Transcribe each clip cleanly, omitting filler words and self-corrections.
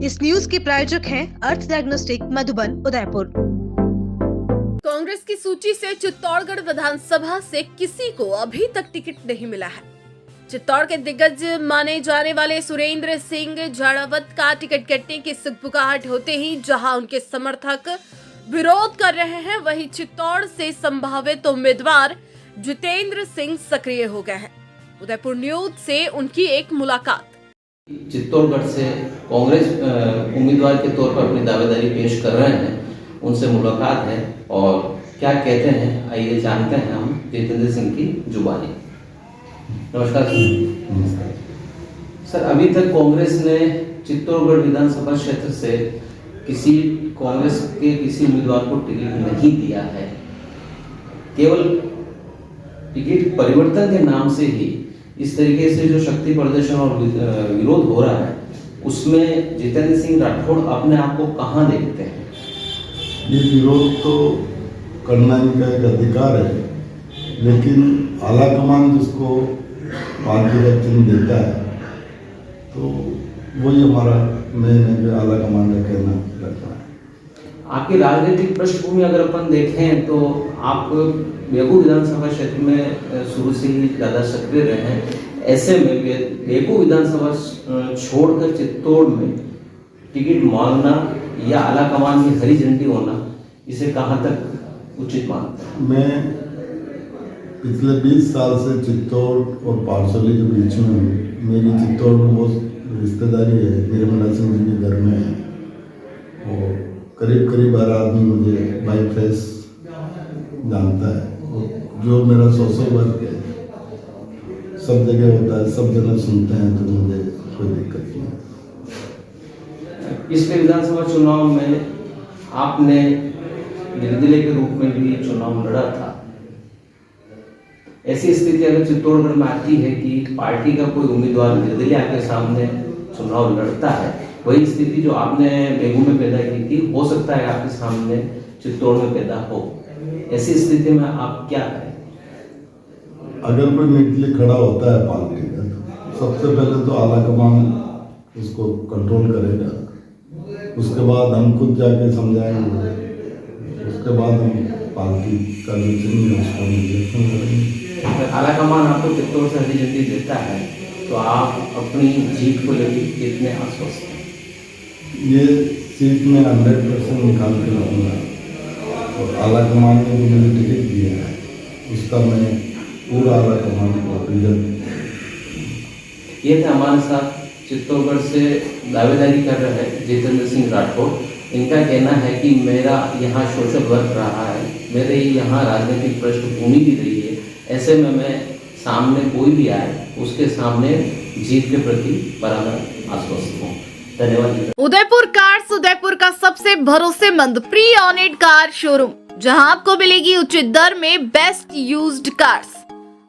इस न्यूज के प्रायोजक हैं अर्थ डायग्नोस्टिक मधुबन उदयपुर। कांग्रेस की सूची से चित्तौड़गढ़ विधानसभा से किसी को अभी तक टिकट नहीं मिला है। चित्तौड़ के दिग्गज माने जाने वाले सुरेंद्र सिंह झाड़ावत का टिकट कटने की सुगबुगाहट होते ही जहां उनके समर्थक विरोध कर रहे हैं, वहीं चित्तौड़ से संभावित उम्मीदवार जितेंद्र सिंह सक्रिय हो गए हैं। उदयपुर न्यूज से उनकी एक मुलाकात। चित्तौड़गढ़ से कांग्रेस उम्मीदवार के तौर पर अपनी दावेदारी पेश कर रहे हैं, उनसे मुलाकात है और क्या कहते हैं आइए जानते हैं हम जितेंद्र सिंह की जुबानी। नमस्कार सर। अभी तक कांग्रेस ने चित्तौड़गढ़ विधानसभा क्षेत्र से कांग्रेस के किसी उम्मीदवार को टिकट नहीं दिया है। केवल टिकट परिवर्तन के नाम से ही इस तरीके से जो शक्ति प्रदर्शन और विरोध हो रहा है, उसमें जितेंद्र सिंह राठौड़ अपने आप को कहां देखते हैं? ये विरोध तो करना इनका एक अधिकार है, लेकिन आला कमान जिसको पार्टी का चिन्ह देता है तो वही हमारा मेन आला कमान का कहना लगता है। आपकी राजनीतिक पृष्ठभूमि अगर अपन देखें तो आप बेगू विधानसभा क्षेत्र में शुरू से ही ज़्यादा सक्रिय रहे हैं। ऐसे में बेगू विधानसभा छोड़कर चित्तौड़ में टिकट मांगना या आला कमान की हरी झंडी होना, इसे कहाँ तक उचित मानते हैं? मैं पिछले 20 साल से चित्तौड़ और पारसौली के बीच में हूँ। मेरी चित्तौड़ में बहुत रिश्तेदारी है, निर्मला सिंह जी के घर में है और करीब हर आदमी मुझे बाई फेस जानता है। जो मेरा सोशल वर्क है सब जगह होता है, सब जगह सुनते हैं, तो मुझे कोई दिक्कत नहीं है। पिछले विधानसभा चुनाव में आपने निर्दलीय के रूप में भी चुनाव लड़ा था। ऐसी स्थिति अगर चित्तौड़गढ़ में आती है कि पार्टी का कोई उम्मीदवार निर्दलीय के सामने चुनाव लड़ता है, वही स्थिति जो आपने बेगू में पैदा की थी, हो सकता है आपके सामने चित्तौड़ में पैदा हो। ऐसी स्थिति में आप क्या करें? अगर कोई निर्दलीय खड़ा होता है पार्टी का, तो सबसे पहले तो आला कमान उसको कंट्रोल करेगा, उसके बाद हम खुद जाके समझाएंगे, उसके बाद हम पार्टी का जो चिन्ह है उसका निर्देशन करेंगे। आला कमान आपको चित्तौड़ से हरी झंडी देता है तो आप अपनी जीत को लेकर कितने आश्वस्त हैं? ये सीट में 100% निकाल के लाऊंगा और आला कमान ने जो मुझे टिकट दिया है उसका मैं पूरा आला कमान को रिजल्ट। ये थे हमारे साथ चित्तौड़गढ़ से दावेदारी कर रहे हैं जितेंद्र सिंह राठौड़। इनका कहना है कि मेरा यहाँ सोशल वर्क रहा है, मेरे यहाँ राजनीतिक पृष्ठभूमि भी रही है। ऐसे में मैं सामने कोई भी आए उसके सामने जीत के प्रति बराबर आश्वस्त हूँ। धन्यवाद। उदयपुर कार्स, उदयपुर का सबसे भरोसेमंद प्री ऑनेड कार शोरूम, जहां आपको मिलेगी उचित दर में बेस्ट यूज्ड कार्स।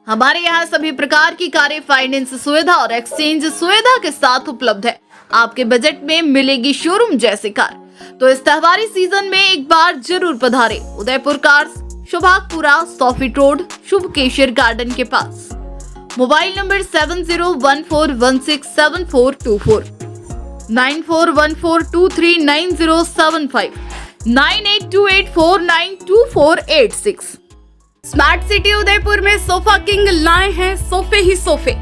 हमारे यहाँ सभी प्रकार की कारें फाइनेंस सुविधा और एक्सचेंज सुविधा के साथ उपलब्ध है। आपके बजट में मिलेगी शोरूम जैसी कार। तो इस त्योहारी सीजन में एक बार जरूर पधारें उदयपुर कार्स, शुभागपुरा, सॉफिट रोड, शुभ केशर गार्डन के पास। Mobile number 7014167424, 9414239075, 9828492486। Smart city Udaipur में सोफा किंग लाए हैं सोफे ही सोफे,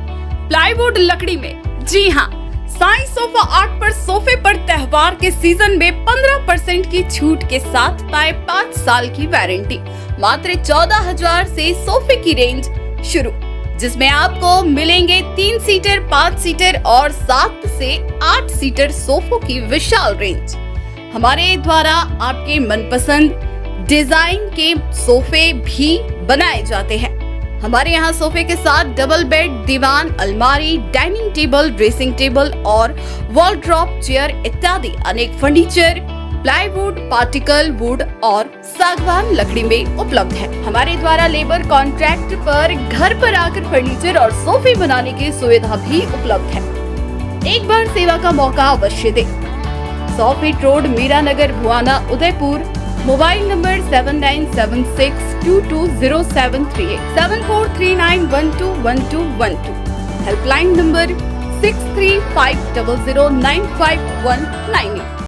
प्लाईवुड लकड़ी में। जी हाँ, साई सोफा आर्ट पर सोफे पर त्योहार के सीजन में 15% की छूट के साथ पाए 5 साल की वारंटी। मात्र 14,000 से सोफे की रेंज शुरू, जिसमें आपको मिलेंगे 3 सीटर, 5 सीटर और 7 से 8 सीटर सोफों की विशाल रेंज। हमारे द्वारा आपके मनपसंद डिजाइन के सोफे भी बनाए जाते हैं। हमारे यहाँ सोफे के साथ डबल बेड, दीवान, अलमारी, डाइनिंग टेबल, ड्रेसिंग टेबल और वॉलड्रॉप चेयर इत्यादि अनेक फर्नीचर प्लाईवुड, पार्टिकल वुड और सागवान लकड़ी में उपलब्ध है। हमारे द्वारा लेबर कॉन्ट्रैक्ट पर घर पर आकर फर्नीचर और सोफे बनाने की सुविधा भी उपलब्ध है। एक बार सेवा का मौका अवश्य दें। 100 feet road, Meera Nagar, Bhuwana, Udaipur. Mobile number 7976220738, 7439121212। Helpline number 6350095198।